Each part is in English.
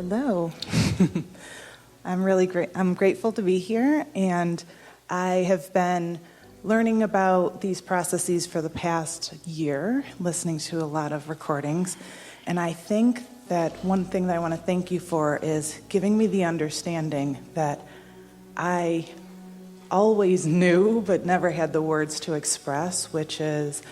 Hello. I'm grateful to be here, and I have been learning about these processes for the past year, listening to a lot of recordings, and I think that one thing that I want to thank you for is giving me the understanding that I always knew but never had the words to express, which is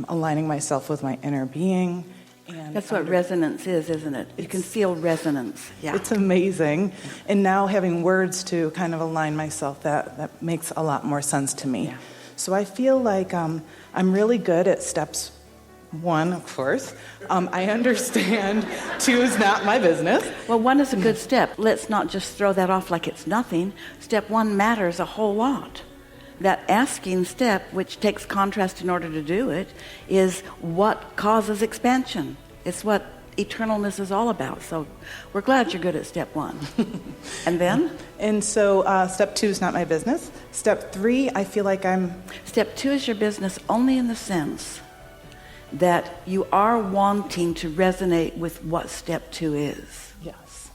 aligning myself with my inner being. And that's what resonance is, isn't it? You can feel resonance. Yeah, it's amazing. And now having words to kind of align myself, that makes a lot more sense to me. Yeah. So I feel like I'm really good at steps 1, of course. I understand 2 is not my business. Well, 1 is a good step. Let's not just throw that off like it's nothing. Step 1 matters a whole lot. That asking step, which takes contrast in order to do it, is what causes expansion. It's what eternalness is all about. So we're glad you're good at step 1. And then? And so step 2 is not my business. Step 3, I feel like Step 2 is your business only in the sense that you are wanting to resonate with what step 2 is. Yes.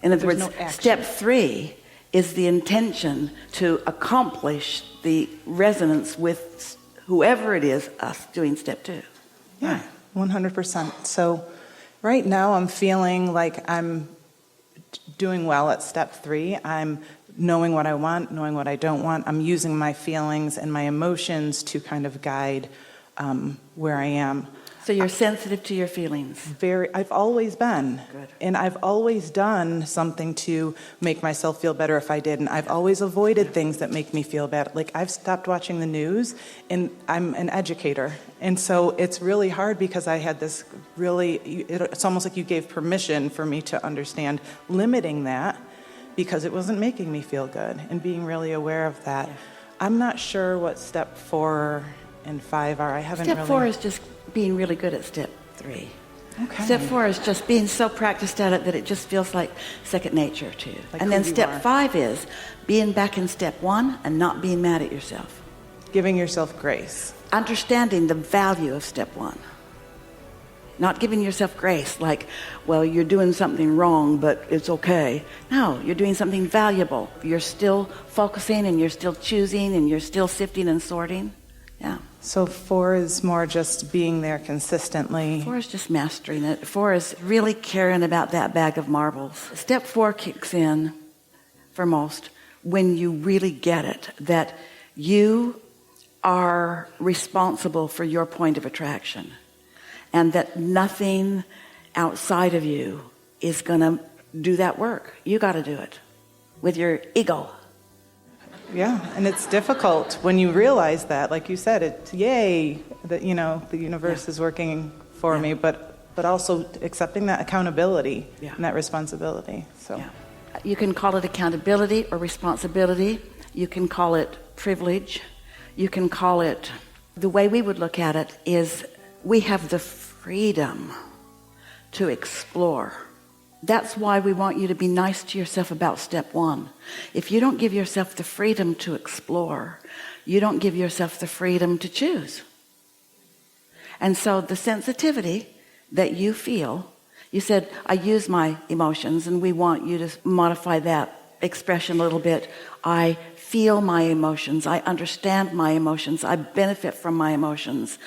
In other There's words, no action. step 3 is the intention to accomplish the resonance with whoever it is, us doing step 2. Yeah, 100%. So right now I'm feeling like I'm doing well at step 3. I'm knowing what I want, knowing what I don't want. I'm using my feelings and my emotions to kind of guide where I am. So you're sensitive to your feelings. I've always been. Good. And I've always done something to make myself feel better if I didn't. I've always avoided things that make me feel bad. Like I've stopped watching the news, and I'm an educator. And so it's really hard because I had this it's almost like you gave permission for me to understand limiting that because it wasn't making me feel good, and being really aware of that. Yeah. I'm not sure what step 4 and 5 are. I haven't Step really... 4 is just being really good at step 3. Okay. Step 4 is just being so practiced at it that it just feels like second nature to you. Like and then who you step are. 5 is being back in step 1 and not being mad at yourself. Giving yourself grace. Understanding the value of step 1. Not giving yourself grace like, well, you're doing something wrong, but it's okay. No, you're doing something valuable. You're still focusing, and you're still choosing, and you're still sifting and sorting. Yeah. So 4 is more just being there consistently. 4 is just mastering it. 4 is really caring about that bag of marbles. Step 4 kicks in for most when you really get it, that you are responsible for your point of attraction, and that nothing outside of you is going to do that work. You got to do it with your ego. Yeah, and it's difficult when you realize that. Like you said, it's yay that the universe is working for me, but also accepting that accountability and that responsibility. So you can call it accountability or responsibility. You can call it privilege. You can call it, the way we would look at it is, we have the freedom to explore. That's why we want you to be nice to yourself about step 1. If you don't give yourself the freedom to explore, you don't give yourself the freedom to choose. And so the sensitivity that you feel, you said, I use my emotions, and we want you to modify that expression a little bit. I feel my emotions. I understand my emotions. I benefit from my emotions.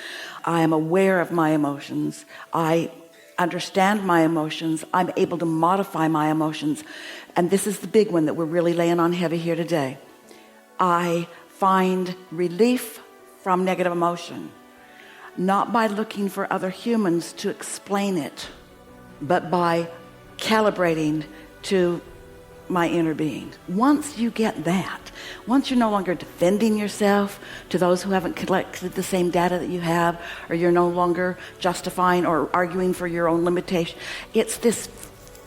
I am aware of my emotions. I understand my emotions. I'm able to modify my emotions. And this is the big one that we're really laying on heavy here today. I find relief from negative emotion, not by looking for other humans to explain it, but by calibrating to my inner being. Once you get that, once you're no longer defending yourself to those who haven't collected the same data that you have, or you're no longer justifying or arguing for your own limitation, it's this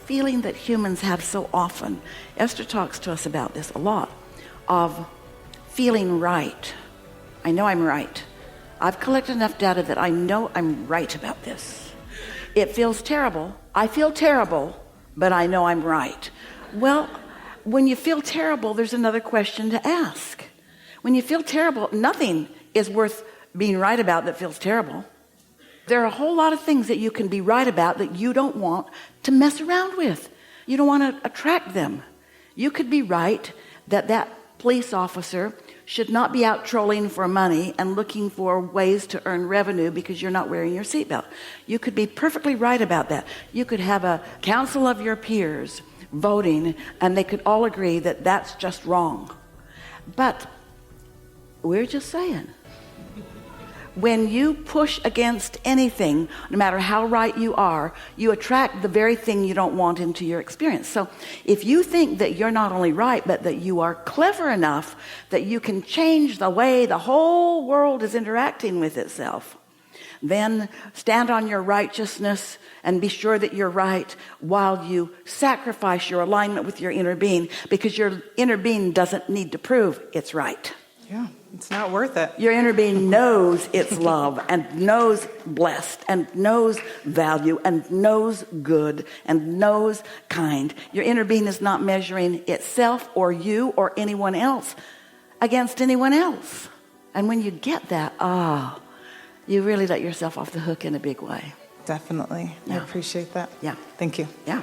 feeling that humans have so often. Esther talks to us about this a lot, of feeling right. I know I'm right. I've collected enough data that I know I'm right about this. It feels terrible. I feel terrible, but I know I'm right. Well, when you feel terrible, there's another question to ask. When you feel terrible, nothing is worth being right about that feels terrible. There are a whole lot of things that you can be right about that you don't want to mess around with. You don't want to attract them. You could be right that that police officer should not be out trolling for money and looking for ways to earn revenue because you're not wearing your seatbelt. You could be perfectly right about that. You could have a council of your peers voting, and they could all agree that that's just wrong. But we're just saying, when you push against anything, no matter how right you are, you attract the very thing you don't want into your experience. So if you think that you're not only right, but that you are clever enough that you can change the way the whole world is interacting with itself, then stand on your righteousness and be sure that you're right while you sacrifice your alignment with your inner being, because your inner being doesn't need to prove it's right. Yeah, it's not worth it. Your inner being knows it's love and knows blessed and knows value and knows good and knows kind. Your inner being is not measuring itself or you or anyone else against anyone else. And when you get that, you really let yourself off the hook in a big way. Definitely. I Yeah. appreciate that. Yeah. Thank you. Yeah.